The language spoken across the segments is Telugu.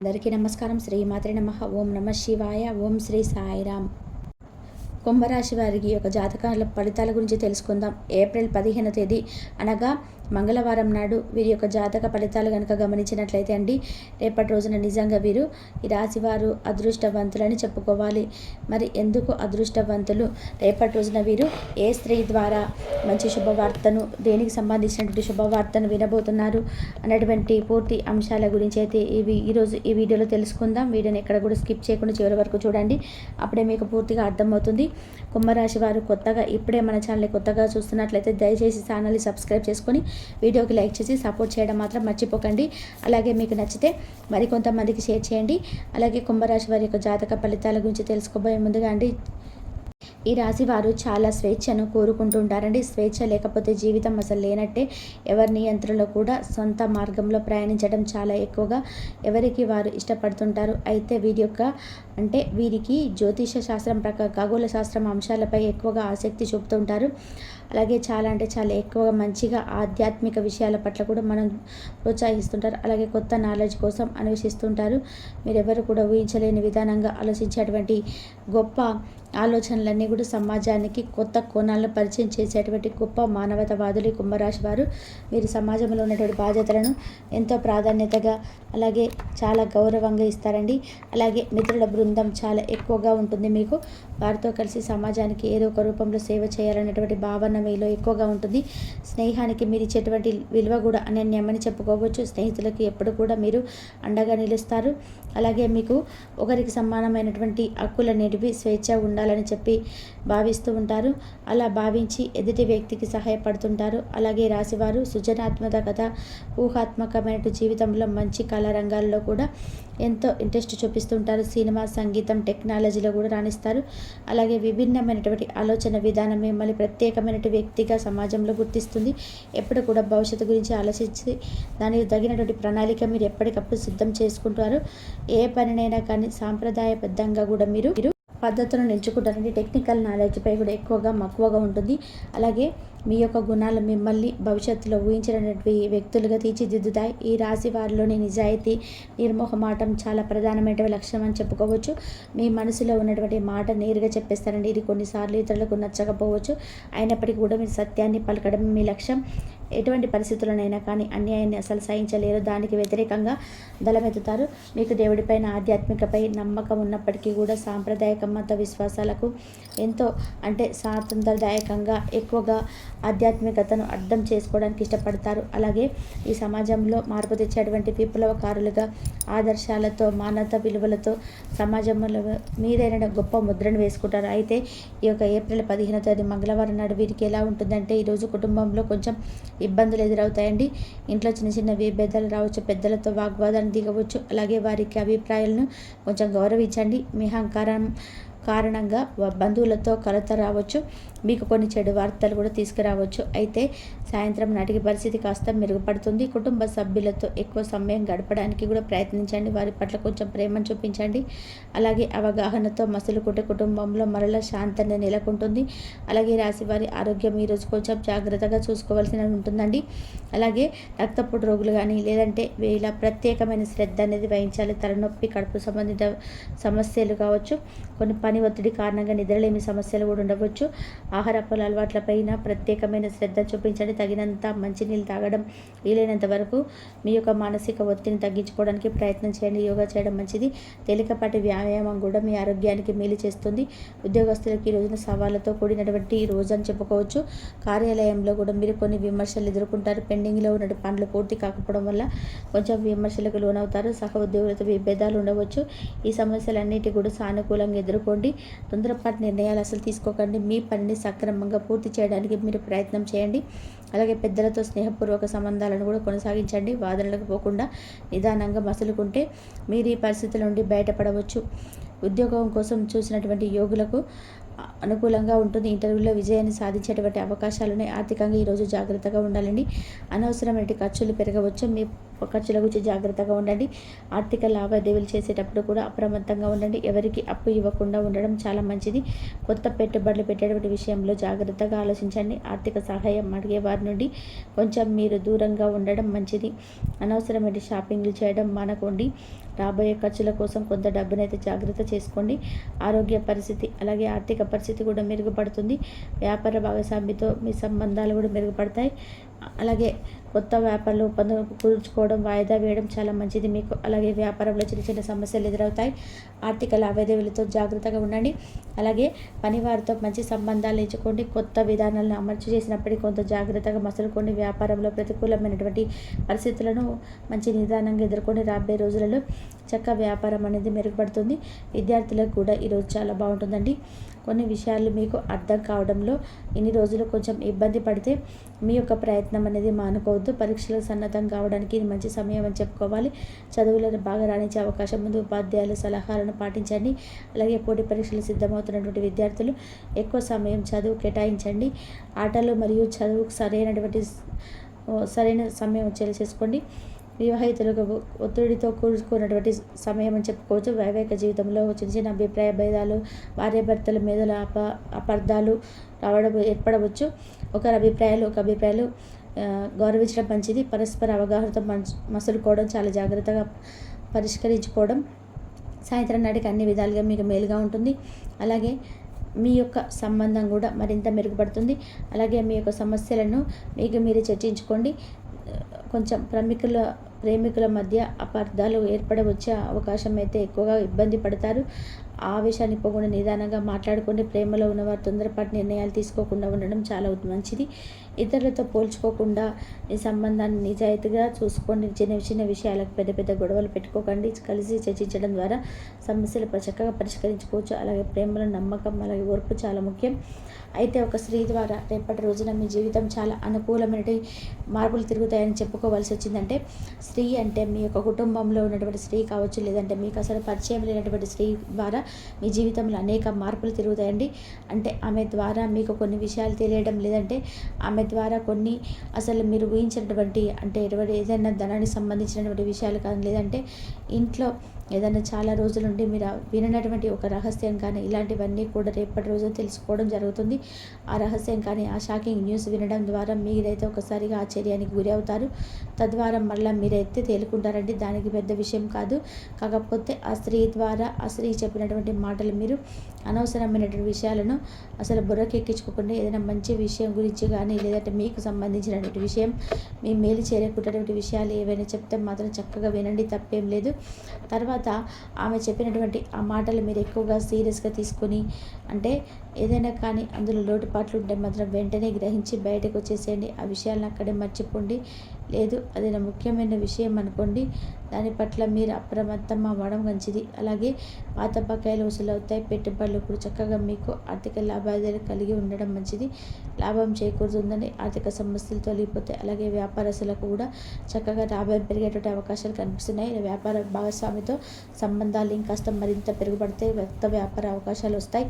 అందరికీ నమస్కారం. శ్రీమాత్రే నమః. ఓం నమః శివాయ. ఓం శ్రీ సాయిరామ్. కుంభరాశి వారికి యొక్క జాతకాల ఫలితాల గురించి తెలుసుకుందాం. ఏప్రిల్ 15వ తేదీ అనగా మంగళవారం నాడు వీరి యొక్క జాతక ఫలితాలు కనుక గమనించినట్లయితే అండి, రేపటి రోజున నిజంగా వీరు ఈ రాశి వారు అదృష్టవంతులని చెప్పుకోవాలి. మరి ఎందుకు అదృష్టవంతులు? రేపటి రోజున వీరు ఏ స్త్రీ ద్వారా మంచి శుభవార్తను, దేనికి సంబంధించినటువంటి శుభవార్తను వినబోతున్నారు అన్నటువంటి పూర్తి అంశాల గురించి అయితే ఈరోజు ఈ వీడియోలో తెలుసుకుందాం. వీడియోని ఎక్కడ కూడా స్కిప్ చేయకుండా చివరి వరకు చూడండి. అప్పుడే మీకు పూర్తిగా అర్థమవుతుంది. కుంభరాశి వారు ఇప్పుడే మన ఛానల్ని కొత్తగా చూస్తున్నట్లయితే దయచేసి ఛానల్ని సబ్స్క్రైబ్ చేసుకొని వీడియోకి లైక్ చేసి సపోర్ట్ చేయడం మాత్రం మర్చిపోకండి. అలాగే మీకు నచ్చితే మరికొంతమందికి షేర్ చేయండి. అలాగే కుంభరాశి వారి యొక్క జాతక ఫలితాల గురించి తెలుసుకోబోయే ముందుగా అండి, ఈ రాశి వారు చాలా స్వేచ్ఛను కోరుకుంటుంటారండి. స్వేచ్ఛ లేకపోతే జీవితం అసలు లేనట్టే. ఎవరి నియంత్రణలో కూడా సొంత మార్గంలో ప్రయాణించడం చాలా ఎక్కువగా ఎవరికి వారు ఇష్టపడుతుంటారు. అయితే వీరికి జ్యోతిష శాస్త్రం ఖగోళ శాస్త్రం అంశాలపై ఎక్కువగా ఆసక్తి చూపుతుంటారు. అలాగే చాలా ఎక్కువగా మంచిగా ఆధ్యాత్మిక విషయాల పట్ల కూడా మనం ప్రోత్సహిస్తుంటారు. అలాగే కొత్త నాలెడ్జ్ కోసం అన్వేషిస్తుంటారు. మీరెవరు కూడా ఊహించలేని విధానంగా ఆలోచించేటువంటి గొప్ప ఆలోచనలన్నీ కూడా సమాజానికి కొత్త కోణాలను పరిచయం చేసేటువంటి గొప్ప మానవతావాదులు కుంభరాశి వారు. మీరు సమాజంలో ఉన్నటువంటి బాధ్యతలను ఎంతో ప్రాధాన్యతగా అలాగే చాలా గౌరవంగా ఇస్తారండి. అలాగే మిత్రుల బృందం చాలా ఎక్కువగా ఉంటుంది. మీకు వారితో కలిసి సమాజానికి ఏదో ఒక రూపంలో సేవ చేయాలనేటువంటి భావన మీలో ఎక్కువగా ఉంటుంది. స్నేహానికి మీరు ఇచ్చేటువంటి విలువ కూడా అనన్యమని చెప్పుకోవచ్చు. స్నేహితులకి ఎప్పుడు కూడా మీరు అండగా నిలుస్తారు. అలాగే మీకు ఒకరికి సమానమైనటువంటి హక్కులు అనేటివి స్వేచ్ఛ ఉండాలని చెప్పి భావిస్తూ ఉంటారు. అలా భావించి ఎదుటి వ్యక్తికి సహాయపడుతుంటారు. అలాగే రాశివారు సృజనాత్మకత, ఊహాత్మకమైన జీవితంలో మంచి కళా రంగాల్లో కూడా ఎంతో ఇంట్రెస్ట్ చూపిస్తుంటారు. సినిమా, సంగీతం, టెక్నాలజీలో కూడా రాణిస్తారు. అలాగే విభిన్నమైనటువంటి ఆలోచన విధానం మిమ్మల్ని ప్రత్యేకమైన వ్యక్తిగా సమాజంలో గుర్తిస్తుంది. ఎప్పుడు కూడా భవిష్యత్తు గురించి ఆలోచించి దానికి తగినటువంటి ప్రణాళిక మీరు ఎప్పటికప్పుడు సిద్ధం చేసుకుంటారు. ఏ పనినైనా కానీ సాంప్రదాయబద్ధంగా కూడా మీరు పద్ధతులను ఎంచుకుంటారండి. టెక్నికల్ నాలెడ్జ్పై కూడా ఎక్కువగా మక్కువగా ఉంటుంది. అలాగే మీ యొక్క గుణాలు మిమ్మల్ని భవిష్యత్తులో ఊహించినటువంటి వ్యక్తులుగా తీర్చిదిద్దుతాయి. ఈ రాశి వారిలోని నిజాయితీ, నిర్మోహమాటం చాలా ప్రధానమైన లక్షణం అని చెప్పుకోవచ్చు. మీ మనసులో ఉన్నటువంటి మాట నేరుగా చెప్పేస్తారండి. ఇది కొన్నిసార్లు ఇతరులకు నచ్చకపోవచ్చు. అయినప్పటికీ కూడా మీరు సత్యాన్ని పలకడం మీ లక్ష్యం. ఎటువంటి పరిస్థితుల్లోనైనా కానీ అన్యాయాన్ని అసలు సహించలేరు. దానికి వ్యతిరేకంగా దళమెత్తుతారు. మీకు దేవుడిపైన ఆధ్యాత్మికపై నమ్మకం ఉన్నప్పటికీ కూడా సాంప్రదాయక మత విశ్వాసాలకు ఎంతో సాంప్రదాయకంగా ఎక్కువగా ఆధ్యాత్మికతను అర్థం చేసుకోవడానికి ఇష్టపడతారు. అలాగే ఈ సమాజంలో మార్పు తెచ్చేటువంటి విప్లవకారులుగా ఆదర్శాలతో, మానవత విలువలతో సమాజంలో మీదైన గొప్ప ముద్రను వేసుకుంటారు. అయితే ఈ యొక్క ఏప్రిల్ 15వ తేదీ మంగళవారం నాడు వీరికి ఎలా ఉంటుందంటే, ఈరోజు కుటుంబంలో కొంచెం ఇబ్బందులు ఎదురవుతాయండి. ఇంట్లో చిన్న చిన్న విభేదాలు రావచ్చు. పెద్దలతో వాగ్వాదాన్ని దిగవచ్చు. అలాగే వారికి అభిప్రాయాలను కొంచెం గౌరవించండి. మీ అహంకారం కారణంగా బంధువులతో కలత రావచ్చు. మీకు కొన్ని చెడు వార్తలు కూడా తీసుకురావచ్చు. అయితే సాయంత్రం నాటికి పరిస్థితి కాస్త మెరుగుపడుతుంది. కుటుంబ సభ్యులతో ఎక్కువ సమయం గడపడానికి కూడా ప్రయత్నించండి. వారి పట్ల కొంచెం ప్రేమను చూపించండి. అలాగే అవగాహనతో మసులుకుంటే కుటుంబంలో మరల శాంతి నెలకొంటుంది. అలాగే రాశి వారి ఆరోగ్యం ఈరోజు కొంచెం జాగ్రత్తగా చూసుకోవాల్సి ఉంటుందండి. అలాగే రక్తపోటు రోగులు కానీ లేదంటే వీళ్ళ ప్రత్యేకమైన శ్రద్ధ అనేది వహించాలి. తలనొప్పి, కడుపు సంబంధిత సమస్యలు కావచ్చు. కొన్ని పని ఒత్తిడి కారణంగా నిద్రలేమి సమస్యలు కూడా ఉండవచ్చు. ఆహారపు అలవాట్లపైన ప్రత్యేకమైన శ్రద్ధ చూపించండి. తగినంత మంచినీళ్ళు తాగడం, వీలైనంత వరకు మీ యొక్క మానసిక ఒత్తిడిని తగ్గించుకోవడానికి ప్రయత్నం చేయండి. యోగా చేయడం మంచిది. తేలికపాటి వ్యాయామం కూడా మీ ఆరోగ్యానికి మేలు చేస్తుంది. ఉద్యోగస్తులకి ఈ రోజున సవాళ్ళతో కూడినటువంటి రోజు అని చెప్పుకోవచ్చు. కార్యాలయంలో కూడా మీరు కొన్ని విమర్శలు ఎదుర్కొంటారు. పెండింగ్లో ఉన్న పనులు పూర్తి కాకపోవడం వల్ల కొంచెం విమర్శలకు లోనవుతారు. సహ ఉద్యోగులతో విభేదాలు ఉండవచ్చు. ఈ సమస్యలన్నిటి కూడా సానుకూలంగా ఎదుర్కోండి. తొందరపాటు నిర్ణయాలు అసలు తీసుకోకండి. మీ పనిని సక్రమంగా పూర్తి చేయడానికి మీరు ప్రయత్నం చేయండి. అలాగే పెద్దలతో స్నేహపూర్వక సంబంధాలను కూడా కొనసాగించండి. వాదనలకు పోకుండా నిదానంగా మసులుకుంటే మీరు ఈ పరిస్థితుల నుండి బయటపడవచ్చు. ఉద్యోగం కోసం చూసినటువంటి యోగులకు అనుకూలంగా ఉంటుంది. ఇంటర్వ్యూలో విజయాన్ని సాధించేటువంటి అవకాశాలున్నాయి. ఆర్థికంగా ఈరోజు జాగ్రత్తగా ఉండాలండి. అనవసరమైన ఖర్చులు పెరగవచ్చు. మీ ఖర్చుల గురించి జాగ్రత్తగా ఉండండి. ఆర్థిక లావాదేవీలు చేసేటప్పుడు కూడా అప్రమత్తంగా ఉండండి. ఎవరికి అప్పు ఇవ్వకుండా ఉండడం చాలా మంచిది. కొత్త పెట్టుబడులు పెట్టేటువంటి విషయంలో జాగ్రత్తగా ఆలోచించండి. ఆర్థిక సహాయం అడిగే వారి నుండి కొంచెం మీరు దూరంగా ఉండడం మంచిది. అనవసరమైన షాపింగ్లు చేయడం మానుకోండి. రాబోయే ఖర్చుల కోసం కొంత డబ్బునైతే జాగ్రత్త చేసుకోండి. ఆరోగ్య పరిస్థితి అలాగే ఆర్థిక పరిస్థితి కూడా మెరుగుపడుతుంది. వ్యాపార భాగస్వామితో మీ సంబంధాలు కూడా మెరుగుపడతాయి. అలాగే కొత్త వ్యాపారాలు ఒప్పందం కుదుర్చుకోవడం, వాయిదా వేయడం చాలా మంచిది మీకు. అలాగే వ్యాపారంలో చిన్న చిన్న సమస్యలు ఎదురవుతాయి. ఆర్థిక లావాదేవీలతో జాగ్రత్తగా ఉండండి. అలాగే పనివారితో మంచి సంబంధాలు ఎంచుకోండి. కొత్త విధానాలను అమలు చేసినప్పటికీ కొంత జాగ్రత్తగా మసులుకోండి. వ్యాపారంలో ప్రతికూలమైనటువంటి పరిస్థితులను మంచి నిదానంగా ఎదుర్కొని రాబోయే రోజులలో చక్కగా వ్యాపారం అనేది మెరుగుపడుతుంది. విద్యార్థులకు కూడా ఈరోజు చాలా బాగుంటుందండి. కొన్ని విషయాలు మీకు అర్థం కావడంలో ఇన్ని రోజులు కొంచెం ఇబ్బంది పడితే మీ యొక్క ప్రయత్నం అనేది మానుకోవద్దు. పరీక్షలకు సన్నద్ధం కావడానికి ఇది మంచి సమయం అని చెప్పుకోవాలి. చదువులను బాగా రాణించే అవకాశం ఉంది. ఉపాధ్యాయుల సలహాలను పాటించండి. అలాగే పోటీ పరీక్షలు సిద్ధమవుతున్నటువంటి విద్యార్థులు ఎక్కువ సమయం చదువు కేటాయించండి. ఆటలు మరియు చదువుకు సరైన సమయం వచ్చేలా చేసుకోండి. వివాహితులకు ఒత్తిడితో కూడుకున్నటువంటి సమయం అని చెప్పుకోవచ్చు. వైవాహిక జీవితంలో చిన్న చిన్న అభిప్రాయ భేదాలు, భార్యాభర్తల మీద అపార్థాలు ఏర్పడవచ్చు. ఒక అభిప్రాయాలు గౌరవించడం మంచిది. పరస్పర అవగాహనతో మసులుకోవడం, చాలా జాగ్రత్తగా పరిష్కరించుకోవడం సాయంత్రం నాటికి అన్ని విధాలుగా మీకు మేలుగా ఉంటుంది. అలాగే మీ యొక్క సంబంధం కూడా మరింత మెరుగుపడుతుంది. అలాగే మీ యొక్క సమస్యలను మీరే చర్చించుకోండి. కొంచెం ప్రేమికుల మధ్య అపార్థాలు ఏర్పడవచ్చే అవకాశం అయితే ఎక్కువగా ఇబ్బంది పడతారు. ఆవేశాన్ని పోకుండా నిదానంగా మాట్లాడుకోండి. ప్రేమలో ఉన్నవారు తొందరపాటు నిర్ణయాలు తీసుకోకుండా ఉండడం చాలా మంచిది. ఇతరులతో పోల్చుకోకుండా ఈ సంబంధాన్ని నిజాయితీగా చూసుకోండి. చిన్న చిన్న విషయాలకు పెద్ద పెద్ద గొడవలు పెట్టుకోకండి. కలిసి చర్చించడం ద్వారా సమస్యలు చక్కగా పరిష్కరించుకోవచ్చు. అలాగే ప్రేమలో నమ్మకం అలాగే ఓర్పు చాలా ముఖ్యం. అయితే ఒక స్త్రీ ద్వారా రేపటి రోజున మీ జీవితం చాలా అనుకూలమైన మార్పులు తిరుగుతాయని చెప్పుకోవాల్సి వచ్చిందంటే, స్త్రీ అంటే మీ యొక్క కుటుంబంలో ఉన్నటువంటి స్త్రీ కావచ్చు, లేదంటే మీకు అసలు పరిచయం లేనటువంటి స్త్రీ ద్వారా మీ జీవితంలో అనేక మార్పులు తిరుగుతాయండి. అంటే ఆమె ద్వారా మీకు కొన్ని విషయాలు తెలియడం, లేదంటే ఆమె ద్వారా కొన్ని అసలు మీరు ఊహించినటువంటి అంటే ఏదైనా ధనానికి సంబంధించినటువంటి విషయాలు కానీ, లేదంటే ఇంట్లో ఏదైనా చాలా రోజుల నుండి మీరు విననటువంటి ఒక రహస్యం కానీ, ఇలాంటివన్నీ కూడా రేపటి రోజు తెలుసుకోవడం జరుగుతుంది. ఆ రహస్యం కానీ, ఆ షాకింగ్ న్యూస్ వినడం ద్వారా మీరైతే ఒకసారిగా ఆశ్చర్యానికి గురి అవుతారు. తద్వారా మళ్ళీ మీరైతే తేలుకుంటారండి. దానికి పెద్ద విషయం కాదు. కాకపోతే ఆ స్త్రీ ద్వారా ఆ స్త్రీ చెప్పినటువంటి మాటలు మీరు అనవసరమైనటువంటి విషయాలను అసలు బుర్రకెక్కించుకోకుండా ఏదైనా మంచి విషయం గురించి కానీ, లేదంటే మీకు సంబంధించినటువంటి విషయం, మీ మేలు చేరేకున్నటువంటి విషయాలు ఏవైనా చెప్తే మాత్రం చక్కగా వినండి, తప్పేం లేదు. తర్వాత ఆమె చెప్పినటువంటి ఆ మాటలు మీరు ఎక్కువగా సీరియస్గా తీసుకొని, అంటే ఏదైనా కానీ అందులో లోటుపాట్లు ఉంటే మాత్రం వెంటనే గ్రహించి బయటకు వచ్చేసేయండి. ఆ విషయాలను అక్కడే మర్చిపోండి. లేదు అదేనా ముఖ్యమైన విషయం అనుకోండి, దాని పట్ల మీరు అప్రమత్తం అవ్వడం మంచిది. అలాగే పాత బకాయిలు వసూలవుతాయి. పెట్టుబడులు ఇప్పుడు చక్కగా మీకు ఆర్థిక లాభాలు కలిగి ఉండడం మంచిది. లాభం చేకూరుతుందని ఆర్థిక సమస్యలు తొలగిపోతాయి. అలాగే వ్యాపారస్తులకు కూడా చక్కగా లాభం పెరిగేటువంటి అవకాశాలు కనిపిస్తున్నాయి. వ్యాపార భాగస్వామితో సంబంధాలు ఇంకాస్త మరింత పెరుగుపడతాయి. కొత్త వ్యాపార అవకాశాలు వస్తాయి.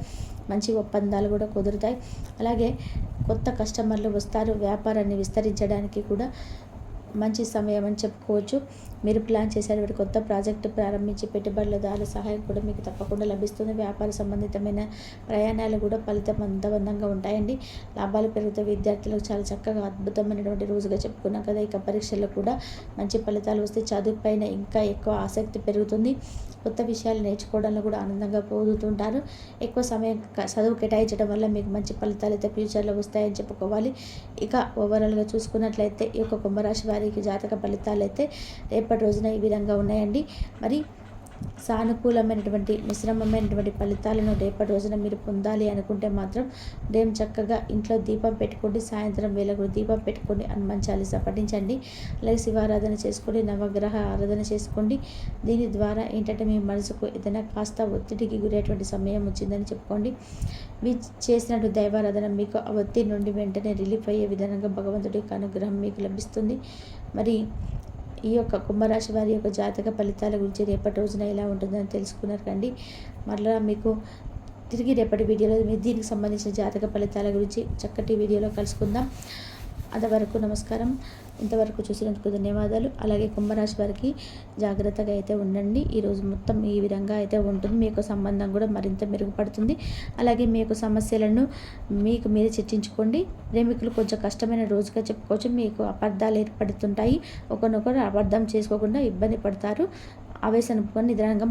మంచి ఒప్పందాలు కూడా కుదురుతాయి. అలాగే కొత్త కస్టమర్లు వస్తారు. వ్యాపారాన్ని విస్తరించడానికి కూడా మంచి సమయం అని చెప్పుకోవచ్చు. మీరు ప్లాన్ చేసేటువంటి కొత్త ప్రాజెక్టు ప్రారంభించి పెట్టుబడులదారుల సహాయం కూడా మీకు తప్పకుండా లభిస్తుంది. వ్యాపార సంబంధితమైన ప్రయాణాలు కూడా ఫలితవంతంగా ఉంటాయండి. లాభాలు పెరుగుతాయి. విద్యార్థులకు చాలా చక్కగా అద్భుతమైనటువంటి రోజుగా చెప్పుకున్నాం కదా. ఇక పరీక్షల్లో కూడా మంచి ఫలితాలు వస్తే చదువు పైన ఇంకా ఎక్కువ ఆసక్తి పెరుగుతుంది. కొత్త విషయాలు నేర్చుకోవడంలో కూడా ఆనందంగా పొందుతుంటారు. ఎక్కువ సమయం చదువు కేటాయించడం వల్ల మీకు మంచి ఫలితాలు అయితే ఫ్యూచర్లో వస్తాయని చెప్పుకోవాలి. ఇక ఓవరాల్గా చూసుకున్నట్లయితే ఈ యొక్క కుంభరాశి వారికి జాతక ఫలితాలు అయితే రేపటి రోజున ఈ విధంగా ఉన్నాయండి. మరి సానుకూలమైనటువంటి మిశ్రమమైనటువంటి ఫలితాలను రేపటి రోజున మీరు పొందాలి అనుకుంటే మాత్రం ఉదయం చక్కగా ఇంట్లో దీపం పెట్టుకోండి. సాయంత్రం వేళ కూడా దీపం పెట్టుకోండి. హనుమాన్ చాలీసా పఠించండి. అలాగే శివారాధన చేసుకోండి. నవగ్రహ ఆరాధన చేసుకోండి. దీని ద్వారా ఏంటంటే మీ మనసుకు ఏదైనా కాస్త ఒత్తిడికి గురేటువంటి సమయం వచ్చిందని చెప్పుకోండి. మీరు చేసినట్టు దైవారాధన మీకు ఆ ఒత్తిడి నుండి వెంటనే రిలీఫ్ అయ్యే విధంగా భగవంతుడి యొక్క అనుగ్రహం మీకు లభిస్తుంది. మరి ఈ యొక్క కుంభరాశి వారి యొక్క జాతక ఫలితాల గురించి రేపటి రోజున ఎలా ఉంటుందని తెలుసుకున్నారు కండి. మరలా మీకు తిరిగి రేపటి వీడియోలో దీనికి సంబంధించిన జాతక ఫలితాల గురించి చక్కటి వీడియోలో కలుసుకుందాం. అంతవరకు నమస్కారం. ఇంతవరకు చూసినందుకు ధన్యవాదాలు. అలాగే కుంభరాశి వారికి జాగ్రత్తగా అయితే ఉండండి. ఈరోజు మొత్తం ఈ విధంగా అయితే ఉంటుంది. మీ యొక్క సంబంధం కూడా మరింత మెరుగుపడుతుంది. అలాగే మీ యొక్క సమస్యలను మీరే చర్చించుకోండి. ప్రేమికులు కొంచెం కష్టమైన రోజుగా చెప్పుకోవచ్చు. మీకు అపార్థాలు ఏర్పడుతుంటాయి. ఒకరినొకరు అపార్థం చేసుకోకుండా ఇబ్బంది పడతారు. ఆవేశం నిదానంగా